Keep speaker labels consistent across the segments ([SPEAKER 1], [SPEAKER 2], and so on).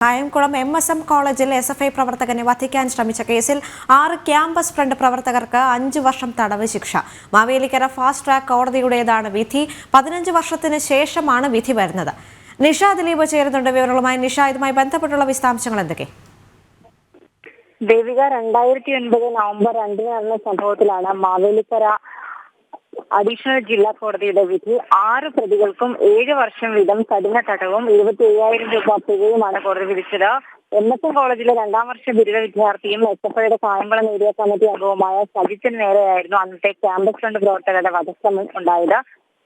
[SPEAKER 1] Kayamkulam MSM കോളേജിൽ SFI പ്രവർത്തകനെ വധിക്കാൻ ശ്രമിച്ച കേസിൽ 6 ക്യാമ്പസ് ഫ്രണ്ട് പ്രവർത്തകർക്ക് 5 വർഷം തടവ് ശിക്ഷ. മാവേലിക്കര ഫാസ്റ്റ് ട്രാക്ക് കോടതിയുടേതാണ് വിധി. 15 വർഷത്തിന് ശേഷമാണ് വിധി വരുന്നത്. നിഷ ദിലീപ് ചേരുന്നുണ്ട് വിവരങ്ങളുമായി. നിഷ, ഇതുമായി ബന്ധപ്പെട്ടുള്ള വിശദാംശങ്ങൾ എന്തൊക്കെ?
[SPEAKER 2] ദേവിക, 2009 നവംബർ 2 നടന്ന സംഭവത്തിലാണ് മാവേലിക്കര അഡീഷണൽ ജില്ലാ കോടതിയുടെ വിധി. 6 പ്രതികൾക്കും 7 വർഷം വീതം കഠിന തടവും 25,000 രൂപ പിഴയുമാണ് കോടതി വിധിച്ചത്. MSM കോളേജിലെ 2ാം വർഷ ബിരുദ വിദ്യാർത്ഥിയും SFIയുടെ കായംകുളം ഏരിയ കമ്മിറ്റി അംഗവുമായ സജിത്തിന് നേരെയായിരുന്നു അന്നത്തെ ക്യാമ്പസ് ഫ്രണ്ട് പ്രവർത്തകരുടെ വധശ്രമം ഉണ്ടായത്.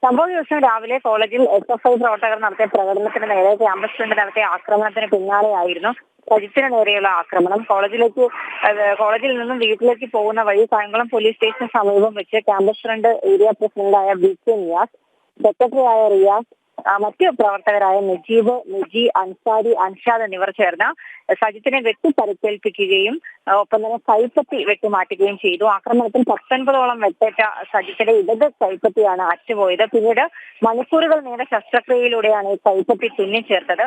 [SPEAKER 2] സംഭവ ദിവസം രാവിലെ കോളേജിൽ SFI പ്രവർത്തകർ നടത്തിയ പ്രകടനത്തിന് നേരെ ക്യാമ്പസ് ഫ്രണ്ട് നടത്തിയ ആക്രമണത്തിന് പിന്നാലെയായിരുന്നു സജിത്തിന് നേരെയുള്ള ആക്രമണം. കോളേജിൽ നിന്നും വീട്ടിലേക്ക് പോകുന്ന വഴി കായംകുളം പോലീസ് സ്റ്റേഷന് സമീപം വെച്ച് ക്യാമ്പസ് ഫ്രണ്ട് ഏരിയ പ്രസിഡന്റായ BK നിയാസ്, സെക്രട്ടറിയായ റിയാസ്, മറ്റു പ്രവർത്തകരായ നജീബ്, നിജി, അൻസാരി, അൻഷാദ് എന്നിവർ ചേർന്ന് സജിത്തിനെ വെട്ടി പരിക്കേൽപ്പിക്കുകയും ഒപ്പം തന്നെ കൈപ്പത്തി വെട്ടിമാറ്റുകയും ചെയ്തു. ആക്രമണത്തിൽ 19ഓളം വെട്ടേറ്റ സജിത്തിന്റെ ഇടത് കൈപ്പത്തിയാണ് അറ്റുപോയത്. പിന്നീട് മണിക്കൂറുകൾ നീണ്ട ശസ്ത്രക്രിയയിലൂടെയാണ് ഈ കൈപ്പത്തി തുന്നിച്ചേർത്തത്.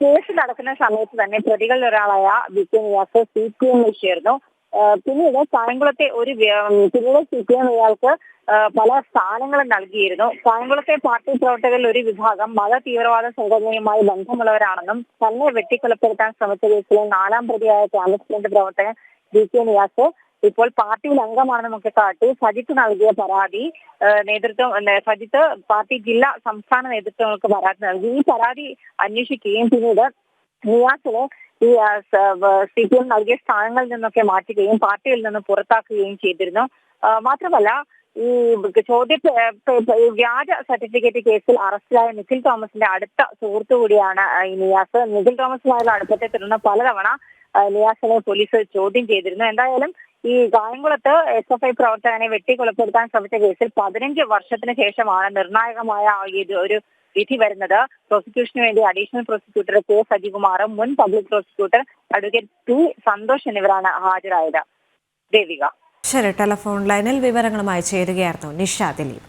[SPEAKER 2] കേസ് നടക്കുന്ന സമയത്ത് തന്നെ പ്രതികളിൽ ഒരാളായ BK നിയാസ് CPM ചേർന്നു. പിന്നീട് കായംകുളത്തെ പിന്നീട് CPM ഇയാൾക്ക് പല സ്ഥാനങ്ങളും നൽകിയിരുന്നു. കായംകുളത്തെ പാർട്ടി പ്രവർത്തകരിൽ ഒരു വിഭാഗം മത തീവ്രവാദ സംഘടനയുമായി ബന്ധമുള്ളവരാണെന്നും തന്നെ വെട്ടിക്കൊലപ്പെടുത്താൻ ശ്രമിച്ച കേസിലെ 4ാം പ്രതിയായ ക്യാമ്പസ് ഫ്രണ്ട് പ്രവർത്തകൻ BK നിയാസ് ഇപ്പോൾ പാർട്ടിയിൽ അംഗമാണെന്നൊക്കെ കാട്ടി സജിത്ത് നൽകിയ പരാതി സജിത്ത് പാർട്ടി ജില്ലാ സംസ്ഥാന നേതൃത്വങ്ങൾക്ക് പരാതി നൽകി. ഈ പരാതി അന്വേഷിക്കുകയും പിന്നീട് നിയാസിനെ ഈ CPM നൽകിയ സ്ഥാനങ്ങളിൽ നിന്നൊക്കെ മാറ്റുകയും പാർട്ടിയിൽ നിന്ന് പുറത്താക്കുകയും ചെയ്തിരുന്നു. മാത്രമല്ല, ഈ വ്യാജ സർട്ടിഫിക്കറ്റ് കേസിൽ അറസ്റ്റിലായ നിഖിൽ തോമസിന്റെ അടുത്ത സുഹൃത്തു കൂടിയാണ് ഈ നിയാസ്. നിഖിൽ തോമസുമായുള്ള അടുപ്പത്തെ തുടർന്ന് പലതവണ നിയാസിനെ പോലീസ് ചോദ്യം ചെയ്തിരുന്നു. എന്തായാലും ഈ കായംകുളത്ത് SFI പ്രവർത്തകനെ വെട്ടിക്കൊലപ്പെടുത്താൻ ശ്രമിച്ച കേസിൽ 15 വർഷത്തിന് ശേഷമാണ് നിർണായകമായ ഒരു വിധി വരുന്നത്. പ്രോസിക്യൂഷന് വേണ്ടി അഡീഷണൽ പ്രോസിക്യൂട്ടർ K സജികുമാറും മുൻ public prosecutor advocate P Santhosh എന്നിവരാണ് ഹാജരായത്. ദേവിക.
[SPEAKER 1] ശരി, ടെലിഫോൺ ലൈനിൽ വിവരങ്ങളുമായി ചേരുകയായിരുന്നു നിഷ ദിലീപ്.